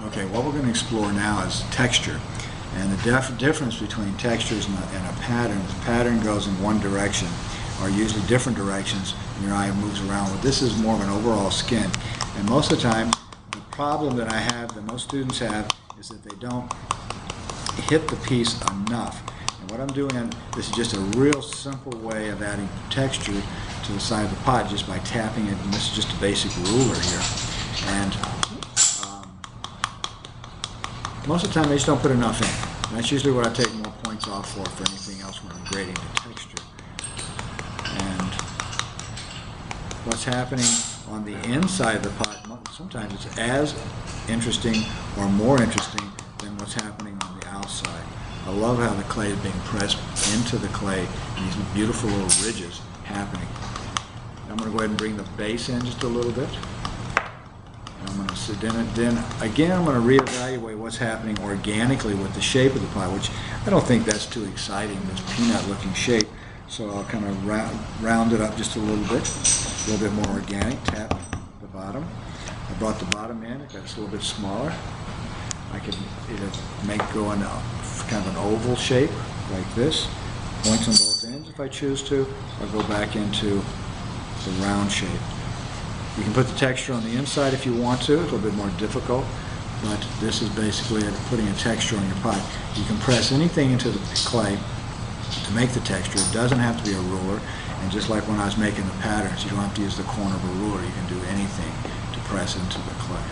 Okay, what we're going to explore now is texture. And the difference between textures and a pattern is the pattern goes in one direction, or usually different directions, and your eye moves around. But this is more of an overall skin. And most of the time, the problem that I have, that most students have, is that they don't hit the piece enough. And what I'm doing, this is just a real simple way of adding texture to the side of the pot just by tapping it. And this is just a basic ruler here. And most of the time they just don't put enough in. And that's usually what I take more points off for anything else when I'm grading the texture. And what's happening on the inside of the pot, sometimes it's as interesting or more interesting than what's happening on the outside. I love how the clay is being pressed into the clay and these beautiful little ridges happening. I'm going to go ahead and bring the base in just a little bit. I'm going to sit in it. Then again, I'm going to reevaluate what's happening organically with the shape of the pot, which I don't think that's too exciting, this peanut-looking shape. So I'll kind of round it up just a little bit more organic. Tap the bottom. I brought the bottom in. It's a little bit smaller. I could either go in kind of an oval shape like this, points on both ends if I choose to, or go back into the round shape. You can put the texture on the inside if you want to. It's a little bit more difficult, but this is basically putting a texture on your pot. You can press anything into the clay to make the texture. It doesn't have to be a ruler, and just like when I was making the patterns, you don't have to use the corner of a ruler. You can do anything to press into the clay.